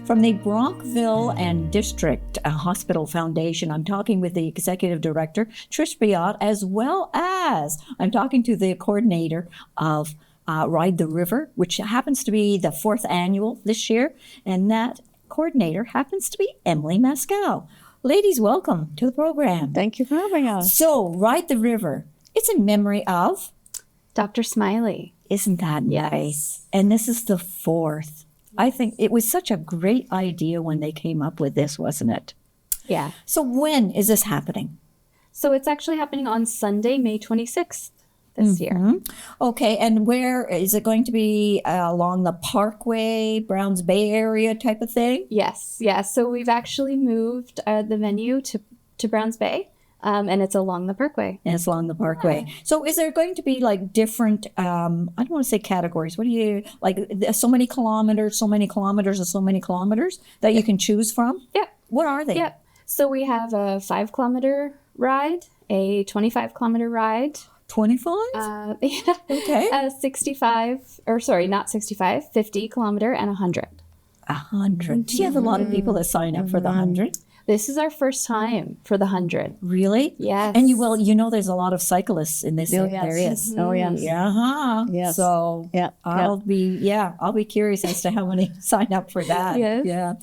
From the Brockville and District Hospital Foundation, I'm talking with the Executive Director, Trish, as well as I'm talking to the coordinator of Ride the River, which happens to be the 4th annual this year, and that coordinator happens to be Emily Maskell. Ladies, welcome to the program. Thank you for having us. So, Ride the River, it's in memory of Dr. Smiley. Isn't that nice? And this is the 4th. I think it was such a great idea when they came up with this, wasn't it? Yeah. So when is this happening? So it's actually happening on Sunday, May 26th this year. Okay, and where is it going to be? Along the Parkway, Browns Bay area type of thing? Yes. Yeah. So we've actually moved the venue to Browns Bay. And it's along the Parkway. And it's along the Parkway. Yeah. So is there going to be like different, I don't want to say categories. What do you, like so many kilometers, and so many kilometers that you can choose from? Yep. What are they? Yep. So we have a 5-kilometer ride, a 25-kilometer ride. 25? Yeah. Okay. 50-kilometer and 100. 100. Do you have a lot of people that sign up for the 100? This is our first time for the 100. Really? Yes. And there's a lot of cyclists in this area. Oh, yes. Yeah. Yes. So I'll be curious as to how many sign up for that. Yes. Yeah.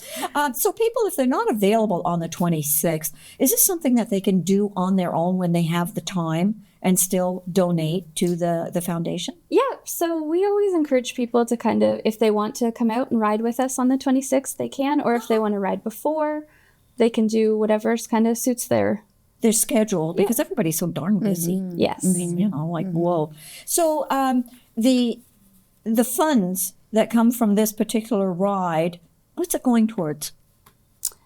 So people, if they're not available on the 26th, is this something that they can do on their own when they have the time and still donate to the foundation? Yeah, so we always encourage people to kind of, if they want to come out and ride with us on the 26th, they can, or if they want to ride before, they can do whatever kind of suits their schedule, because everybody's so darn busy. Yes. I mean, whoa. So the funds that come from this particular ride, what's it going towards?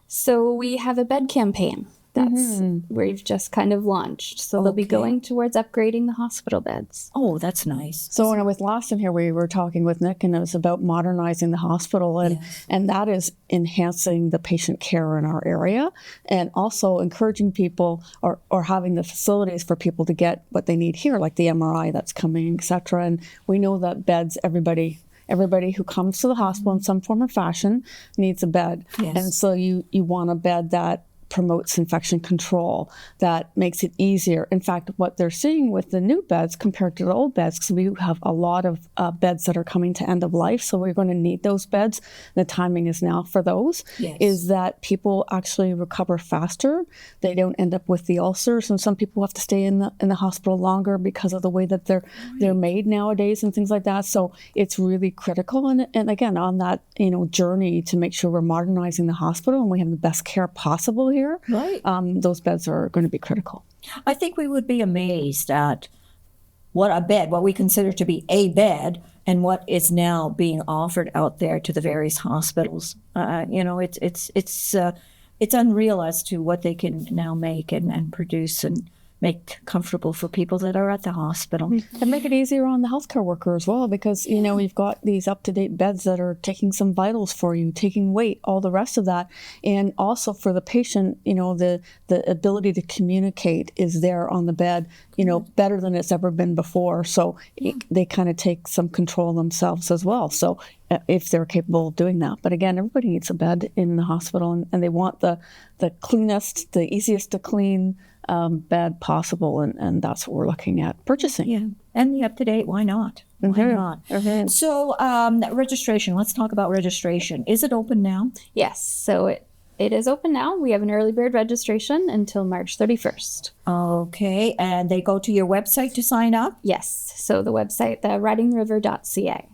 So we have a bed campaign. That's where you've just kind of launched. So they'll be going towards upgrading the hospital beds. Oh, that's nice. So when I was last in here, we were talking with Nick, and it was about modernizing the hospital, and that is enhancing the patient care in our area, and also encouraging people or having the facilities for people to get what they need here, like the MRI that's coming, et cetera. And we know that beds, everybody who comes to the hospital in some form or fashion needs a bed. Yes. And so you want a bed that promotes infection control, that makes it easier. In fact, what they're seeing with the new beds compared to the old beds, because we have a lot of beds that are coming to end of life, so we're going to need those beds. The timing is now for those, is that people actually recover faster. They don't end up with the ulcers, and some people have to stay in the hospital longer because of the way that they're made nowadays and things like that. So it's really critical. And again, on that journey to make sure we're modernizing the hospital and we have the best care possible here. Right. Those beds are going to be critical. I think we would be amazed at what we consider to be a bed and what is now being offered out there to the various hospitals. It's unreal as to what they can now make and produce and make comfortable for people that are at the hospital. And make it easier on the healthcare worker as well, because, we've got these up-to-date beds that are taking some vitals for you, taking weight, all the rest of that. And also for the patient, the ability to communicate is there on the bed, better than it's ever been before. So they kind of take some control themselves as well. So if they're capable of doing that. But again, everybody needs a bed in the hospital, and they want the cleanest, the easiest to clean bed possible, and that's what we're looking at purchasing. Yeah, and the up-to-date, why not? Why not? So registration, let's talk about registration. Is it open now? Yes, so it is open now. We have an early bird registration until March 31st. Okay, and they go to your website to sign up? Yes, so the website, the ridingriver.ca.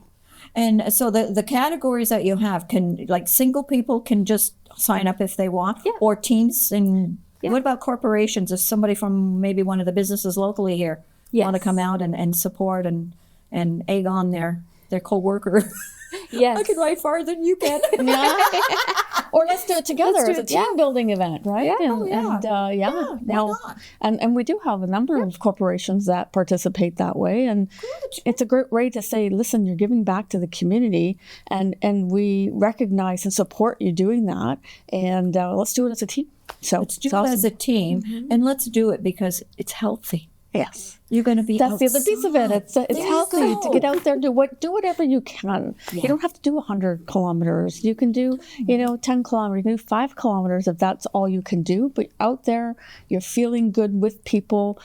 And so the categories that you have, can, like, single people can just sign up if they want? Yeah. Or teams and... What about corporations? If somebody from maybe one of the businesses locally here want to come out and support and egg on their co-worker? Yes. I can ride farther than you can. Or let's do it together as a team building event, right? Yeah. And we do have a number of corporations that participate that way, and it's a great way to say, listen, you're giving back to the community, and we recognize and support you doing that, and let's do it as a team. So let's do it as a team, and let's do it because it's healthy. Yes. You're going to be That's the other piece of it. It's healthy you to go. get out there, do whatever you can. Yeah. You don't have to do 100 kilometers. You can do, 10 kilometers, you can do 5 kilometers if that's all you can do. But out there, you're feeling good with people.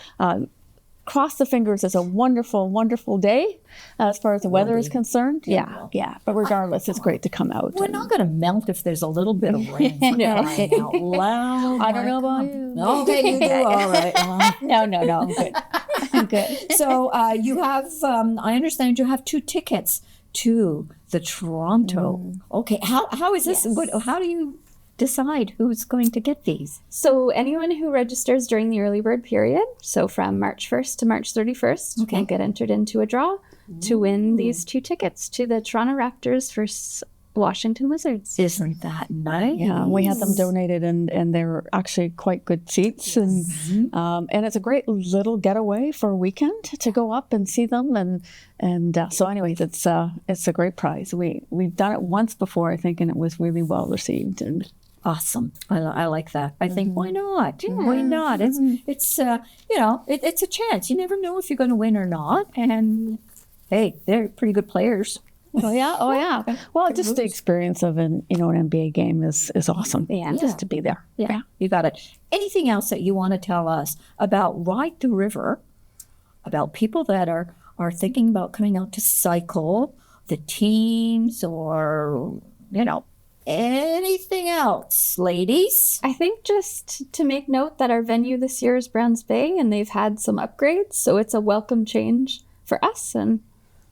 Cross the fingers, it's a wonderful, wonderful day as far as the weather is concerned. Yeah. But regardless, it's great to come out. We're not going to melt if there's a little bit of rain. For crying out loud. I don't know about you. Okay, you do all right. No, I'm good. I'm good. So you have, I understand you have 2 tickets to the Toronto. Okay, how is this? Yes. How do you decide who's going to get these? So anyone who registers during the early bird period, so from March 1st to March 31st, will get entered into a draw to win these 2 tickets to the Toronto Raptors versus Washington Wizards. Isn't that nice? Yeah, we had them donated, and they're actually quite good seats, and it's a great little getaway for a weekend to go up and see them, and so anyways, it's a great prize. We've done it once before, I think, and it was really well received. And awesome. I like that. I think why not? Why not? It's it's a chance. You never know if you're going to win or not, and hey, they're pretty good players. Oh yeah. Well, just the experience of an NBA game is awesome. Yeah. Just to be there. Yeah, you got it. Anything else that you want to tell us about Ride the River, about people that are thinking about coming out to cycle, the teams, or, anything else, ladies? I think just to make note that our venue this year is Browns Bay, and they've had some upgrades, so it's a welcome change for us, and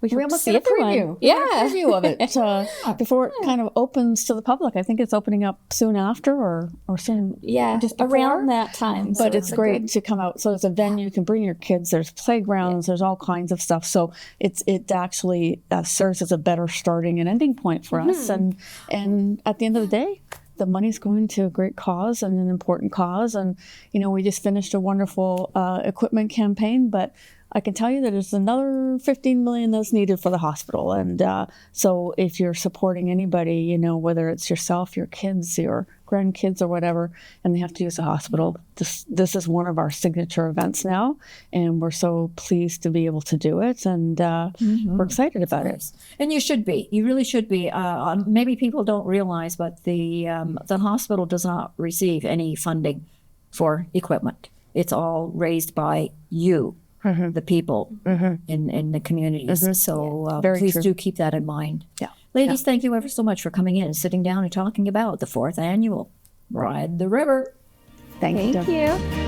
we hope to almost see did a everyone. preview. Yeah. A preview of it before it kind of opens to the public. I think it's opening up soon after or soon. Yeah, just before. around that time. But it's great to come out. So it's a venue. You can bring your kids. There's playgrounds. There's all kinds of stuff. So it actually serves as a better starting and ending point for us. And at the end of the day, the money's going to a great cause and an important cause. And, we just finished a wonderful equipment campaign, but I can tell you that there's another $15 million that's needed for the hospital. And so if you're supporting anybody, whether it's yourself, your kids, your grandkids or whatever, and they have to use the hospital, this is one of our signature events now. And we're so pleased to be able to do it. And we're excited about it. And you should be. You really should be. Maybe people don't realize, but the hospital does not receive any funding for equipment. It's all raised by you. The people in the communities. So please do keep that in mind. Yeah. Ladies, thank you ever so much for coming in and sitting down and talking about the 4th annual Ride the River. Thank you. Thank you.